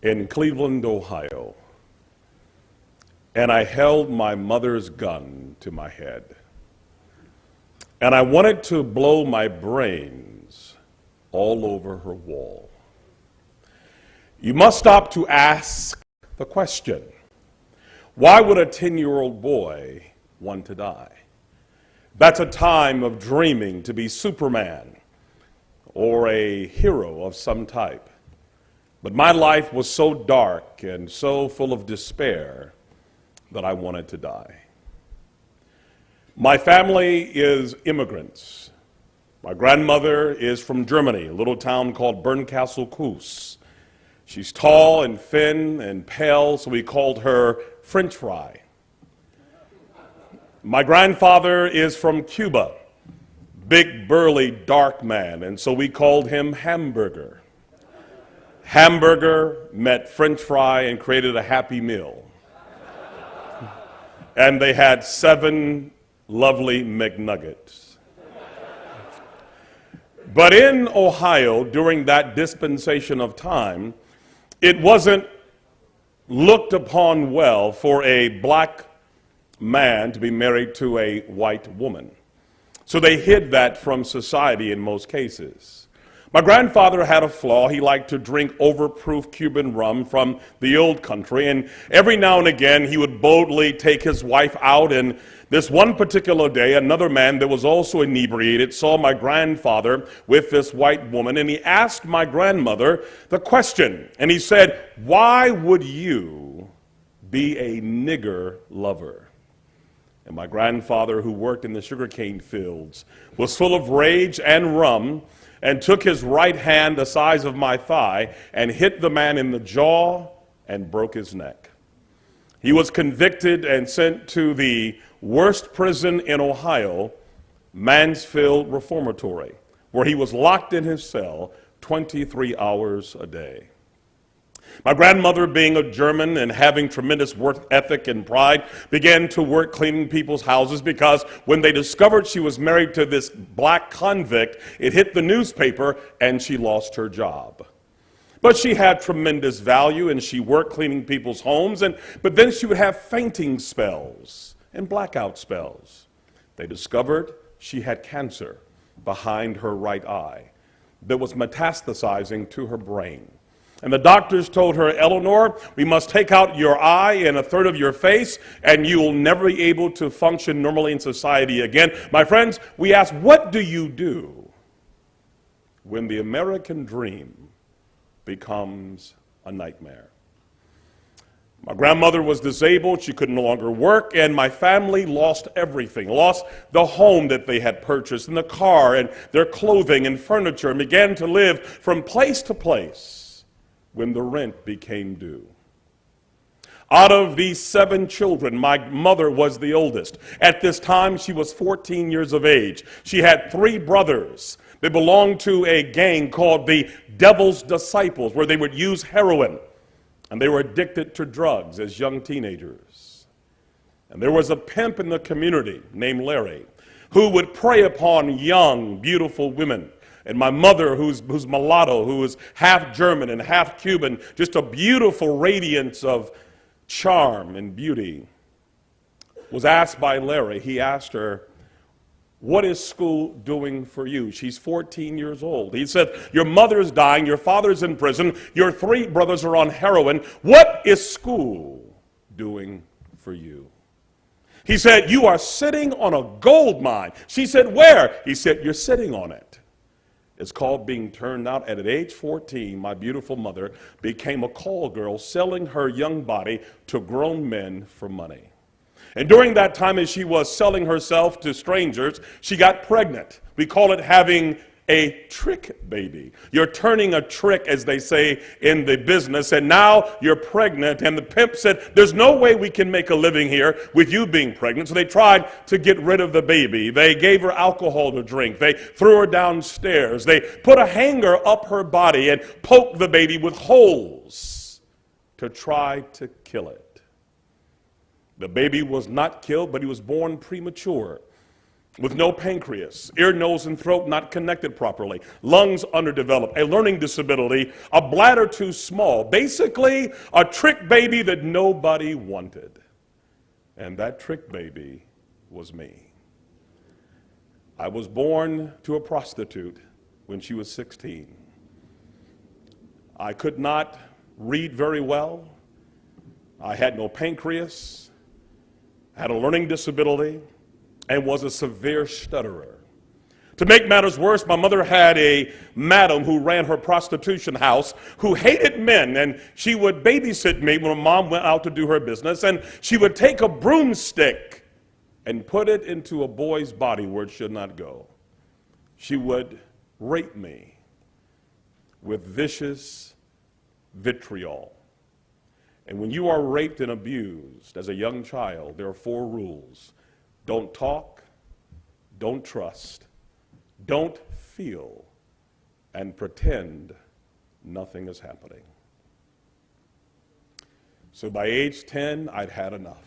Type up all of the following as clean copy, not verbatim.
in Cleveland, Ohio, and I held my mother's gun to my head. And I wanted to blow my brains all over her wall. You must stop to ask the question, why would a 10-year-old boy want to die? That's a time of dreaming to be Superman or a hero of some type. But my life was so dark and so full of despair that I wanted to die. My family is immigrants. My grandmother is from Germany, a little town called Bernkastel-Kues. She's tall and thin and pale, so we called her French fry. My grandfather is from Cuba, big, burly, dark man, and so we called him Hamburger. Hamburger met French fry and created a happy meal. And they had 7 lovely McNuggets. But in Ohio, during that dispensation of time, it wasn't looked upon well for a black man to be married to a white woman. So they hid that from society in most cases. My grandfather had a flaw. He liked to drink overproof Cuban rum from the old country, and every now and again he would boldly take his wife out, and this one particular day, another man that was also inebriated saw my grandfather with this white woman, and he asked my grandmother the question, and he said, "Why would you be a nigger lover?" And my grandfather, who worked in the sugarcane fields, was full of rage and rum, and took his right hand the size of my thigh and hit the man in the jaw and broke his neck. He was convicted and sent to the worst prison in Ohio, Mansfield Reformatory, where he was locked in his cell 23 hours a day. My grandmother, being a German and having tremendous work ethic and pride, began to work cleaning people's houses because when they discovered she was married to this black convict, it hit the newspaper and she lost her job. But she had tremendous value and she worked cleaning people's homes, but then she would have fainting spells and blackout spells. They discovered she had cancer behind her right eye that was metastasizing to her brain. And the doctors told her, "Eleanor, we must take out your eye and a third of your face, and you will never be able to function normally in society again." My friends, we ask, what do you do when the American dream becomes a nightmare? My grandmother was disabled, she could no longer work, and my family lost everything, lost the home that they had purchased, and the car, and their clothing and furniture, and began to live from place to place when the rent became due. Out of these 7 children, my mother was the oldest. At this time, she was 14 years of age. She had 3 brothers. They belonged to a gang called the Devil's Disciples, where they would use heroin, and they were addicted to drugs as young teenagers. And there was a pimp in the community named Larry who would prey upon young, beautiful women. And my mother, who's mulatto, who is half German and half Cuban, just a beautiful radiance of charm and beauty, was asked by Larry. He asked her, "What is school doing for you?" She's 14 years old. He said, "Your mother is dying, your father's in prison, your 3 brothers are on heroin. What is school doing for you?" He said, "You are sitting on a gold mine." She said, "Where?" He said, "You're sitting on it." It's called being turned out. At age 14, my beautiful mother became a call girl, selling her young body to grown men for money. And during that time, as she was selling herself to strangers, she got pregnant. We call it having a trick baby. You're turning a trick, as they say in the business, and now you're pregnant. And the pimp said, "There's no way we can make a living here with you being pregnant." So they tried to get rid of the baby. They gave her alcohol to drink. They threw her downstairs. They put a hanger up her body and poked the baby with holes to try to kill it. The baby was not killed, but he was born premature. with no pancreas, ear, nose, and throat not connected properly, lungs underdeveloped, a learning disability, a bladder too small, basically a trick baby that nobody wanted. And that trick baby was me. I was born to a prostitute when she was 16. I could not read very well. I had no pancreas, had a learning disability, and was a severe stutterer. To make matters worse, my mother had a madam who ran her prostitution house who hated men, and she would babysit me when mom went out to do her business, and she would take a broomstick and put it into a boy's body where it should not go. She would rape me with vicious vitriol. And when you are raped and abused as a young child, there are 4 rules. Don't talk, don't trust, don't feel, and pretend nothing is happening. So by age 10, I'd had enough.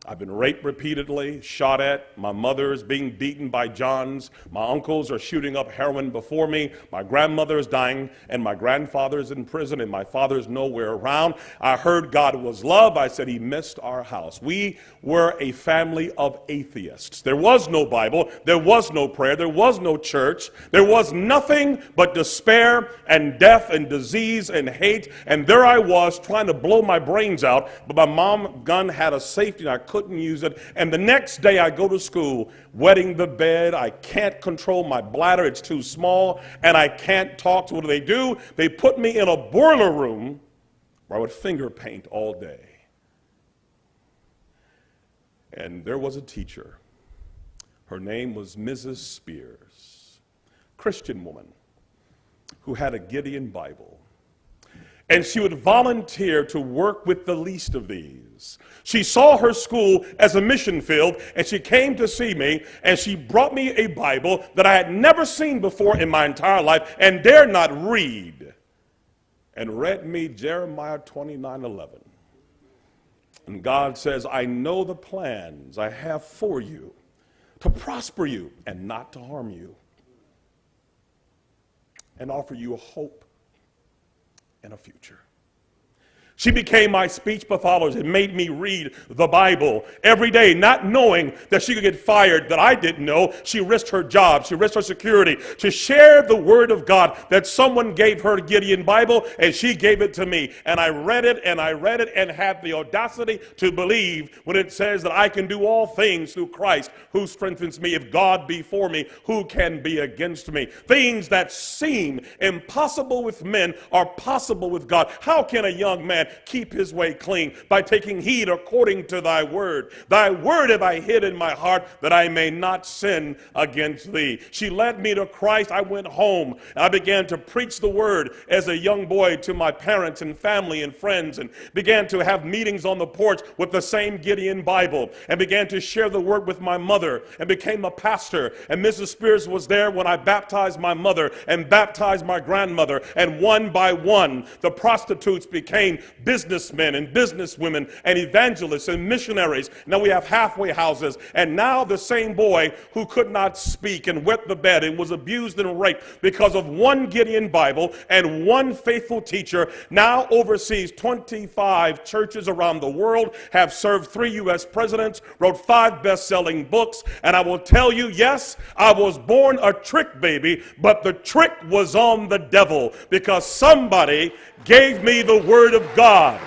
I've been raped repeatedly, shot at. My mother is being beaten by Johns. My uncles are shooting up heroin before me. My grandmother is dying, and my grandfather is in prison, and my father's nowhere around. I heard God was love. I said he missed our house. We were a family of atheists. There was no Bible. There was no prayer. There was no church. There was nothing but despair and death and disease and hate. And there I was trying to blow my brains out, but my mom gun had a safety and I couldn't use it. And the next day I go to school, wetting the bed. I can't control my bladder. It's too small. And I can't talk. So what do? They put me in a boiler room where I would finger paint all day. And there was a teacher. Her name was Mrs. Spears, Christian woman who had a Gideon Bible. And she would volunteer to work with the least of these. She saw her school as a mission field, and she came to see me, and she brought me a Bible that I had never seen before in my entire life and dared not read, and read me Jeremiah 29:11. And God says, I know the plans I have for you, to prosper you and not to harm you, and offer you a hope and a future. She became my speech pathologist and made me read the Bible every day, not knowing that she could get fired, that I didn't know. She risked her job. She risked her security to share the word of God that someone gave her Gideon Bible, and she gave it to me. And I read it and had the audacity to believe when it says that I can do all things through Christ who strengthens me. If God be for me, who can be against me? Things that seem impossible with men are possible with God. How can a young man keep his way clean? By taking heed according to thy word. Thy word have I hid in my heart that I may not sin against thee. She led me to Christ. I went home. I began to preach the word as a young boy to my parents and family and friends, and began to have meetings on the porch with the same Gideon Bible, and began to share the word with my mother, and became a pastor. And Mrs. Spears was there when I baptized my mother and baptized my grandmother, and one by one the prostitutes became businessmen and businesswomen and evangelists and missionaries. Now we have halfway houses, and now the same boy who could not speak and wet the bed and was abused and raped because of one Gideon Bible and one faithful teacher now oversees 25 churches around the world, have served 3 U.S. presidents, wrote 5 best-selling books. And I will tell you, yes, I was born a trick baby, but the trick was on the devil, because somebody gave me the word of God.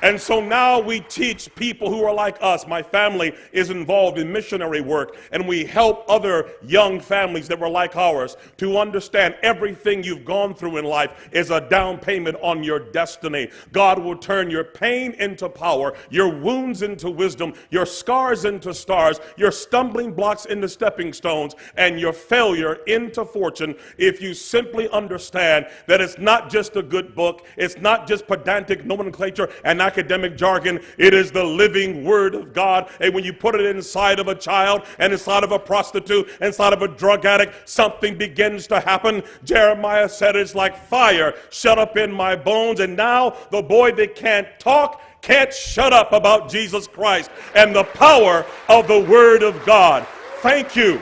And so now we teach people who are like us. My family is involved in missionary work, and we help other young families that were like ours to understand everything you've gone through in life is a down payment on your destiny. God will turn your pain into power, your wounds into wisdom, your scars into stars, your stumbling blocks into stepping stones, and your failure into fortune, if you simply understand that it's not just a good book, it's not just pedantic nomenclature and academic academic jargon, it is the living word of God. And when you put it inside of a child and inside of a prostitute, inside of a drug addict, something begins to happen. Jeremiah said it's like fire shut up in my bones. And now the boy that can't talk can't shut up about Jesus Christ and the power of the word of God. Thank you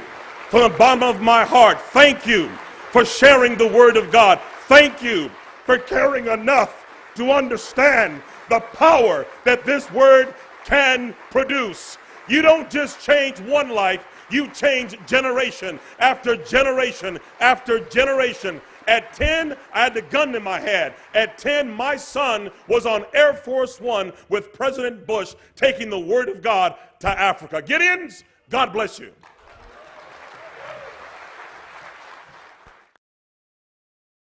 from the bottom of my heart. Thank you for sharing the word of God. Thank you for caring enough to understand the power that this word can produce. You don't just change one life, you change generation after generation after generation. At 10, I had the gun in my head. At 10, my son was on Air Force One with President Bush taking the word of God to Africa. Gideons, God bless you.